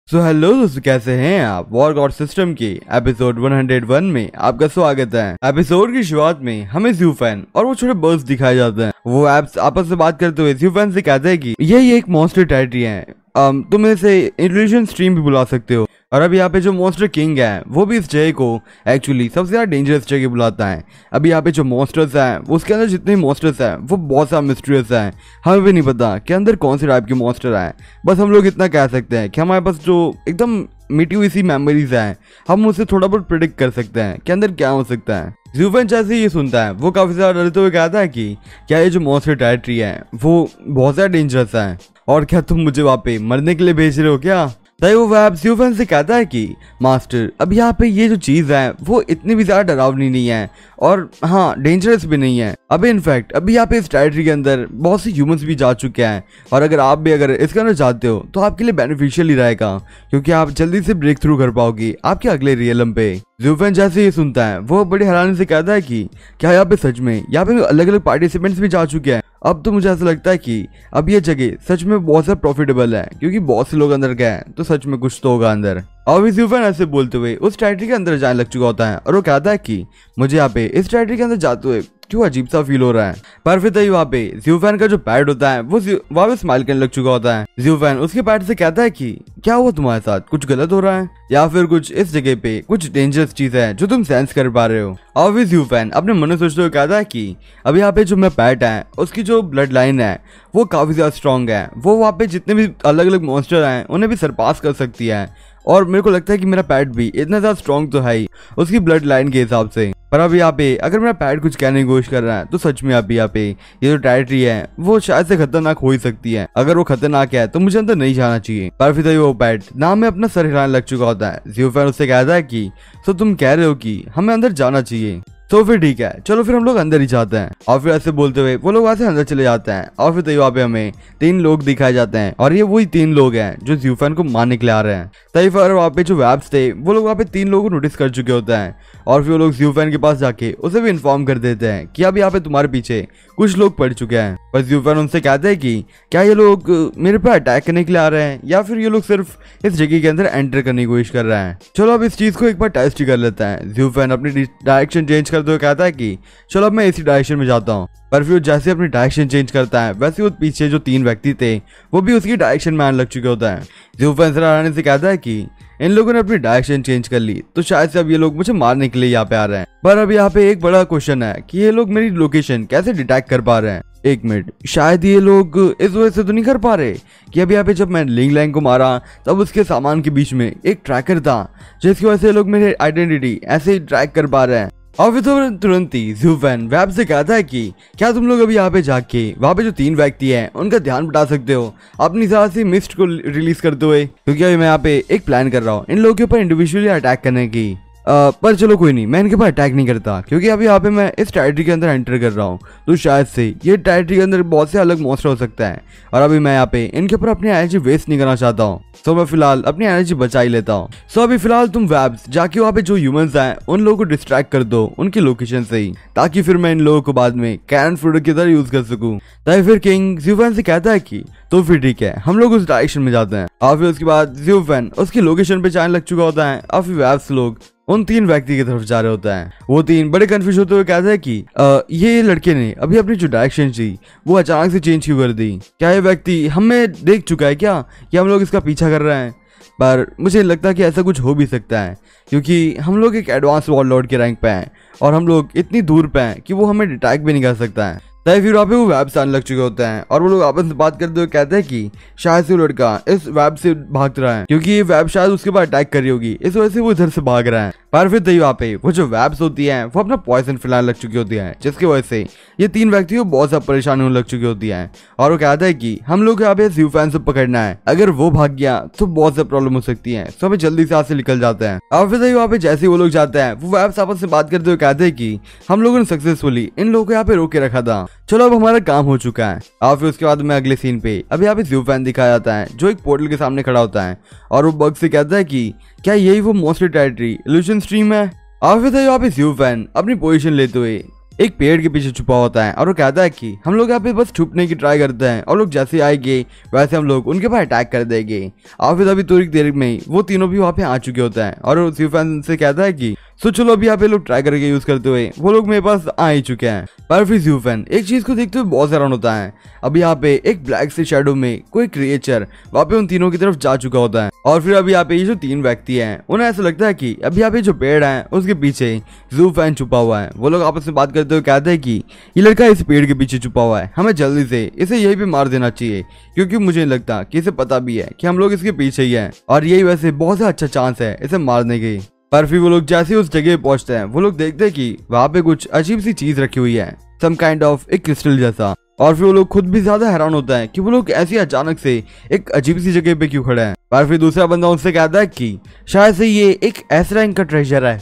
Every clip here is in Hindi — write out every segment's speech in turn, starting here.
सो हेलो दोस्तों, कैसे हैं आप। वॉर गॉड सिस्टम के एपिसोड 101 में आपका स्वागत है। एपिसोड की शुरुआत में हमें ज़्यूफेन और वो छोटे बर्ड्स दिखाए जाते हैं। वो एप्स आपस में बात करते हुए ज़्यूफेन से कहते हैं कि यही एक मॉन्स्टर टेरिटरी है, तुम इसे इंटेलिजेंस स्ट्रीम भी बुला सकते हो। और अब यहाँ पे जो मॉन्स्टर किंग है वो भी इस जगह को एक्चुअली सबसे ज्यादा डेंजरस जगह बुलाता है। अभी यहाँ पे जो मॉन्स्टर्स हैं उसके अंदर जितने मॉन्स्टर्स हैं वो बहुत सा मिस्टीरियस हैं। हमें भी नहीं पता कि अंदर कौन से टाइप के मॉन्स्टर हैं। बस हम लोग इतना कह सकते हैं कि हमारे पास जो एकदम मिटी हुई सी मेमोरीज हैं हम उसे थोड़ा बहुत प्रिडिक्ट कर सकते हैं कि अंदर क्या हो सकता है। ज़्यूफेन जैसे ये सुनता है वो काफी ज्यादा डरते हुए कहता है कि क्या ये जो मॉन्स्टर टेरिटरी है वो बहुत ज्यादा डेंजरस है और क्या तुम मुझे वहाँ पे मरने के लिए भेज रहे हो क्या। तभी वो वैब ज़्यूफेन से कहता है कि मास्टर, अब यहाँ पे ये जो चीज़ है वो इतनी भी ज़्यादा डरावनी नहीं है और हाँ डेंजरस भी नहीं है। अभी इनफैक्ट अभी यहाँ पे इस टेरिटरी के अंदर बहुत से ह्यूमंस भी जा चुके हैं और अगर आप भी अगर इसके अंदर जाते हो तो आपके लिए बेनिफिशियल ही रहेगा क्योंकि आप जल्दी से ब्रेक थ्रू कर पाओगे आपके अगले रियलम पे। ज़्यूफेन जैसे ये सुनता है वो बड़ी हैरानी से कहता है कि क्या यहाँ पे सच में यहाँ पे अलग अलग पार्टिसिपेंट्स भी जा चुके हैं। अब तो मुझे ऐसा लगता है कि अब ये जगह सच में बहुत ज़्यादा प्रॉफिटेबल है क्योंकि बहुत से लोग अंदर गए हैं तो सच में कुछ तो होगा अंदर। और ज़्यूफेन ऐसे बोलते हुए उस टेरिटरी के अंदर जाने लग चुका होता है और वो कहता है कि मुझे यहाँ पे इस टेरिटरी के अंदर जाते हुए क्यों अजीब सा फील हो रहा है। पर फिर तभी वहाँ पे ज़्यूफेन का जो पैड होता है वो वहाँ पे स्माइल करने लग चुका होता है। ज़्यूफेन उसके पैड से कहता है कि क्या हुआ तुम्हारे साथ, कुछ गलत हो रहा है या फिर कुछ इस जगह पे कुछ डेंजरस चीज है जो तुम सेंस कर पा रहे हो। और फिर ज़्यूफेन अपने मन में सोचते हुए कहता है कि अब यहाँ पे जो मेरा पैट है उसकी जो ब्लड लाइन है वो काफी ज्यादा स्ट्रॉन्ग है, वो वहाँ पे जितने भी अलग अलग मॉन्स्टर हैं उन्हें भी सरपास कर सकती है। और मेरे को लगता है कि मेरा पैट भी इतना ज्यादा स्ट्रॉन्ग तो है ही उसकी ब्लड लाइन के हिसाब से। पर अब यहाँ पे अगर मेरा पैट कुछ कहने की कोशिश कर रहा है तो सच में अभी यहाँ पे ये जो टेरिटरी है वो शायद से खतरनाक हो ही सकती है। अगर वो खतरनाक है तो मुझे अंदर नहीं जाना चाहिए। पर फिर वो पैट नाम में अपना सर हिलाने लग चुका होता है। ज़्यूफेन उससे कहता है कि तो तुम कह रहे हो कि हमें अंदर जाना चाहिए, तो फिर ठीक है चलो फिर हम लोग अंदर ही जाते हैं। और फिर ऐसे बोलते हुए वो लोग वहां से अंदर चले जाते हैं और फिर तभी वहाँ पे हमें 3 लोग दिखाए जाते हैं और ये वही 3 लोग हैं जो ज़्यूफेन को मारने के लिए आ रहे हैं। तभी फिर वहाँ पे जो वेब्स थे वो लोग वहाँ पे 3 लोगों को नोटिस कर चुके होते हैं और फिर वो लोग ज़्यूफेन के पास जाके उसे भी इन्फॉर्म कर देते हैं कि अब यहाँ पे तुम्हारे पीछे कुछ लोग पड़ चुके हैं। पर ज़्यूफेन उनसे कहते हैं कि क्या ये लोग मेरे पे अटैक करने के लिए आ रहे हैं या फिर ये लोग सिर्फ इस जगह के अंदर एंटर करने की कोशिश कर रहे हैं। चलो अब इस चीज को एक बार टेस्ट ही कर लेते हैं। ज़्यूफेन अपनी डायरेक्शन चेंज करते हुए कहता है कि चलो अब मैं इसी डायरेक्शन में जाता हूँ। पर फिर जैसे अपनी डायरेक्शन चेंज करता है वैसे वो पीछे जो 3 व्यक्ति थे वो भी उसकी डायरेक्शन में आने लग चुके होता है। ज़्यूफेन हैरानी से कहता है कि इन लोगों ने अपनी डायरेक्शन चेंज कर ली तो शायद से अब ये लोग मुझे मारने के लिए यहाँ पे आ रहे हैं। पर अब यहाँ पे एक बड़ा क्वेश्चन है कि ये लोग मेरी लोकेशन कैसे डिटेक्ट कर पा रहे हैं। एक मिनट, शायद ये लोग इस वजह से तो नहीं कर पा रहे कि अब यहाँ पे जब मैं लिंग लाइन को मारा तब उसके सामान के बीच में एक ट्रैकर था जिसकी वजह से लोग मेरी आइडेंटिटी ऐसे ही ट्रैक कर पा रहे हैं। और फिर तो तुरंत ही ज़्यूफेन वेब से कहता है कि क्या तुम लोग अभी यहाँ पे जाके वहाँ पे जो 3 व्यक्ति हैं उनका ध्यान बटा सकते हो अपनी साथ से मिस्ट को रिलीज करते हुए, क्योंकि अभी मैं यहाँ पे एक प्लान कर रहा हूँ इन लोगों के ऊपर इंडिविजुअली अटैक करने की। पर चलो कोई नहीं, मैं इनके ऊपर अटैक नहीं करता क्योंकि अभी यहाँ पे मैं इस टेरिटरी के अंदर एंटर कर रहा हूँ तो शायद से ये टेरिटरी के अंदर बहुत से अलग मॉन्स्टर हो सकता है और अभी मैं यहाँ पे इनके ऊपर अपनी एनर्जी वेस्ट नहीं करना चाहता हूँ। तो मैं फिलहाल अपनी एनर्जी बचा ही लेता हूँ। सो अभी फिलहाल तुम वेब्स जाके वहाँ पे जो ह्यूमंस हैं उन लोगों को डिस्ट्रैक्ट कर दो उनकी लोकेशन से ही, ताकि फिर मैं इन लोगों को बाद में कैनन फ्रूट की तरह यूज कर सकूँ। तभी फिर किंग ज़्यूफेन से कहता है कि तो फिर ठीक है हम लोग उस डायरेक्शन में जाते हैं। और फिर उसके बाद ज़्यूफेन उसकी लोकेशन पे जाने लग चुका होता है और फिर वेब्स लोग उन 3 व्यक्ति की तरफ जा रहे होता है। वो 3 बड़े कंफ्यूज होते हुए कहते हैं कि ये लड़के ने अभी अपनी जो डायरेक्शन थी वो अचानक से चेंज क्यों कर दी, क्या ये व्यक्ति हमें देख चुका है क्या कि हम लोग इसका पीछा कर रहे हैं। पर मुझे लगता है कि ऐसा कुछ हो भी सकता है क्योंकि हम लोग एक एडवांस वॉरलॉर्ड के रैंक पे हैं और हम लोग इतनी दूर पे हैं कि वो हमें डिटेक्ट भी नहीं कर सकता है। तभी फिर वहाँ पे वो वेब्स आने लग चुके होते हैं और वो लोग आपस में बात करते हुए कहते हैं कि शायद से वो लड़का इस वेब से भाग रहा है क्योंकि ये वेब शायद उसके बाद अटैक कर रही होगी, इस वजह से वो इधर से भाग रहा है। पर फिर तभी वहाँ पे वो जो वेब्स होती हैं वो अपना पॉइजन फैलाने लग चुकी होती है जिसकी वजह से ये 3 व्यक्ति को बहुत ज्यादा परेशानी होने लग चुकी होती है। और वो कहता है कि हम लोग यहाँ पे ज़्यूफेन से पकड़ना है, अगर वो भाग गया तो बहुत ज्यादा प्रॉब्लम हो सकती है, तो हमें जल्दी से यहाँ से निकल जाते हैं। और फिर तभी वहाँ पे जैसे ही वो लोग जाते हैं वो वेब्स आपस से बात करते हुए कहते हैं कि हम लोगों ने सक्सेसफुली इन लोगों को यहाँ पे रोक के रखा था, चलो अब हमारा काम हो चुका है। और फिर उसके बाद में अगले सीन पे अब यहाँ पे ज़्यूफेन दिखाया जाता है जो एक पोर्टल के सामने खड़ा होता है और वो बग से कहता है कि क्या यही वो मॉन्स्टर टेरिटरी इल्यूजन स्ट्रीम है। और फिर यहाँ पे ज़्यूफेन अपनी पोजीशन लेते हुए एक पेड़ के पीछे छुपा होता है और वो कहता है कि हम लोग यहाँ पे बस छुपने की ट्राई करते हैं और लोग जैसे आएंगे वैसे हम लोग उनके पास अटैक कर देंगे। और फिर अभी थोड़ी देर में वो तीनों भी वहाँ पे आ चुके होते हैं और ज़्यूफेन से कहता है कि तो चलो अभी यहाँ पे लोग ट्राई करके यूज करते हुए वो लोग मेरे पास आ ही चुके हैं। पर फिर ज़्यूफेन एक चीज को देखते हुए बहुत हैरान होता है। अभी यहाँ पे एक ब्लैक से शैडो में कोई क्रिएचर वहाँ पे उन तीनों की तरफ जा चुका होता है और फिर अभी यहाँ पे ये जो तीन व्यक्ति हैं उन्हें ऐसा लगता है कि अभी यहाँ पे जो पेड़ है उसके पीछे ज़्यूफेन छुपा हुआ है। वो लोग आपस में बात करते हुए कहते हैं कि ये लड़का इस पेड़ के पीछे छुपा हुआ है, हमें जल्दी से इसे यही पे मार देना चाहिए क्योंकि मुझे लगता कि इसे पता भी है कि हम लोग इसके पीछे ही हैं और यही वैसे बहुत अच्छा चांस है इसे मारने की। पर फिर वो लोग जैसे ही उस जगह पहुंचते हैं वो लोग देखते हैं कि वहाँ पे कुछ अजीब सी चीज रखी हुई है, सम काइंड ऑफ एक क्रिस्टल जैसा। और फिर वो लोग खुद भी ज्यादा हैरान होता है कि वो लोग ऐसी अचानक से एक अजीब सी जगह पे क्यों खड़े हैं। पर फिर दूसरा बंदा उनसे कहता है कि शायद से ये एक एस रैंक का ट्रेजर है,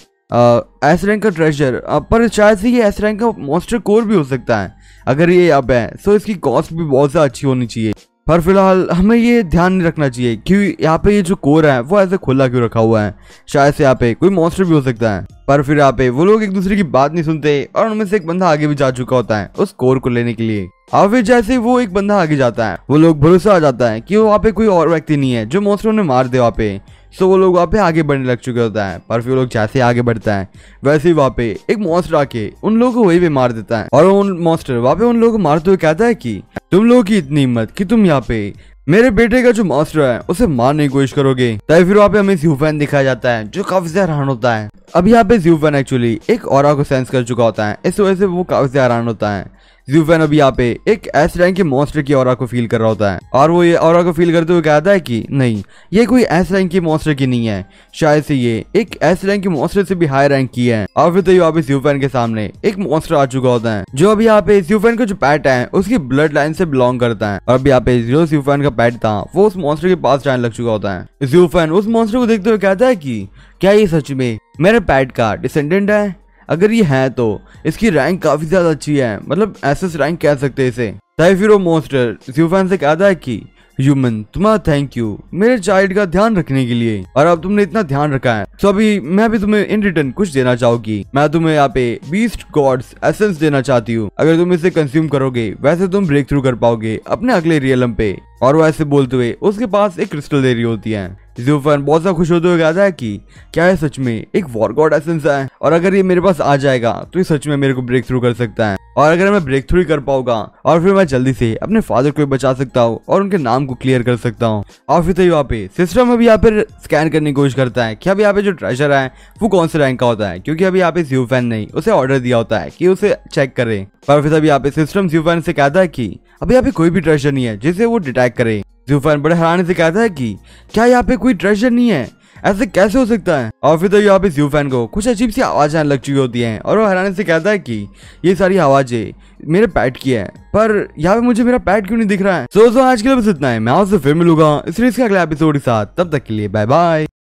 एस रैंक का ट्रेजर, पर शायद से ये एस रैंक का मॉन्स्टर कोर भी हो सकता है। अगर ये अब है तो इसकी कॉस्ट भी बहुत ज्यादा अच्छी होनी चाहिए। पर फिलहाल हमें ये ध्यान नहीं रखना चाहिए कि यहाँ पे ये जो कोर है वो ऐसे खुला क्यों रखा हुआ है, शायद से यहाँ पे कोई मॉन्स्टर भी हो सकता है। पर फिर यहाँ पे वो लोग एक दूसरे की बात नहीं सुनते और उनमें से एक बंदा आगे भी जा चुका होता है उस कोर को लेने के लिए। और फिर जैसे वो एक बंदा आगे जाता है वो लोग भरोसा आ जाता है कि वहाँ पे कोई और व्यक्ति नहीं है जो मॉन्स्टर उन्हें मार दे वहाँ पे। सो वो लोग वहाँ पे आगे बढ़ने लग चुके होता है। पर फिर वो लोग जैसे आगे बढ़ता है वैसे ही वहाँ पे एक मॉन्स्टर आके उन लोगों को वही पे मार देता है और उन मॉन्स्टर वहाँ पे उन लोगों को मारते हुए कहता है कि तुम लोगों की इतनी हिम्मत कि तुम यहाँ पे मेरे बेटे का जो मास्टर है उसे मारने की कोशिश करोगे। तभी फिर वहाँ पे हमें ज़्यूफेन दिखाया जाता है जो काफी ज्यादा हैरान होता है। अब यहाँ पे ज़्यूफेन एक्चुअली एक ऑरा को सेंस कर चुका होता है, इस वजह से वो काफी ज्यादा हैरान होता है। ज़्यूफेन अभी यहाँ पे एक एस रैंक के मॉन्स्टर की ऑरा को फील कर रहा होता है और वो ये ऑरा को फील करते हुए कहता है कि नहीं, ये कोई एस रैंक की मॉन्स्टर की नहीं है, शायद से ये एक एस रैंक के मॉन्स्टर से भी हाई रैंक की है। और फिर तो यहाँ पे ज़्यूफेन के सामने एक मॉन्स्टर आ चुका होता है जो अभी यहाँ पे ज़्यूफेन का जो पैट है उसकी ब्लड लाइन से बिलोंग करता है। और अभी यहाँ पे जो ज़्यूफेन का पैट था वो उस मॉन्स्टर के पास जाने लग चुका होता है। ज़्यूफेन उस मॉन्स्टर को देखते हुए कहता है कि क्या ये सच में मेरे पैट का डिसेंडेंट है? अगर ये है तो इसकी रैंक काफी ज्यादा अच्छी है, मतलब एसएस रैंक कह सकते हैं इसे। तभी फिर वो मॉन्स्टर ज़्यूफेन से कहता है कि ह्यूमन तुम्हारा थैंक यू मेरे चाइल्ड का ध्यान रखने के लिए, और अब तुमने इतना ध्यान रखा है तो अभी मैं भी तुम्हें इन रिटर्न कुछ देना चाहूंगी। मैं तुम्हें यहाँ पे बीस्ट गॉड्स एसेंस देना चाहती हूँ, अगर तुम इसे कंज्यूम करोगे वैसे तुम ब्रेक थ्रू कर पाओगे अपने अगले रियलम पे। और वो ऐसे बोलते हुए उसके पास एक क्रिस्टल दे रही होती है। ज़्यूफेन बहुत सा खुश होते हुए कहता है कि क्या ये सच में एक वॉर गॉड एसेंस है, और अगर ये मेरे पास आ जाएगा तो ये सच में मेरे को ब्रेक थ्रू कर सकता है, और अगर मैं ब्रेक थ्रू कर पाऊंगा और फिर मैं जल्दी से अपने फादर को बचा सकता हूँ और उनके नाम को क्लियर कर सकता हूँ। और फिर तो यहाँ पे सिस्टम अभी यहाँ पे स्कैन करने की कोशिश करता है कि अभी यहाँ पे जो ट्रेजर है वो कौन से रैंक का होता है, क्योंकि अभी यहाँ पे ज़्यूफेन ने उसे ऑर्डर दिया होता है कि उसे चेक करे। पर फिर तभी यहाँ पे सिस्टम ज़्यूफेन से कहता है कि अभी यहाँ पे कोई भी ट्रेजर नहीं है जिसे वो डिटेक्ट करे। ज़्यूफेन बड़े हैरानी से कहता है कि क्या यहाँ पे कोई ट्रेजर नहीं है, ऐसे कैसे हो सकता है। और फिर तो यहाँ पे ज़्यूफेन को कुछ अजीब सी आवाज आने लग चुकी होती हैं और वो हैरानी से कहता है कि ये सारी आवाजें मेरे पैट की है, पर यहाँ पे मुझे मेरा पैट क्यों नहीं दिख रहा है। सो आज के लिए बस इतना है, मैं आपसे फिर मिलूंगा इस सीरीज के अगले एपिसोड के साथ, तब तक के लिए बाय बाय।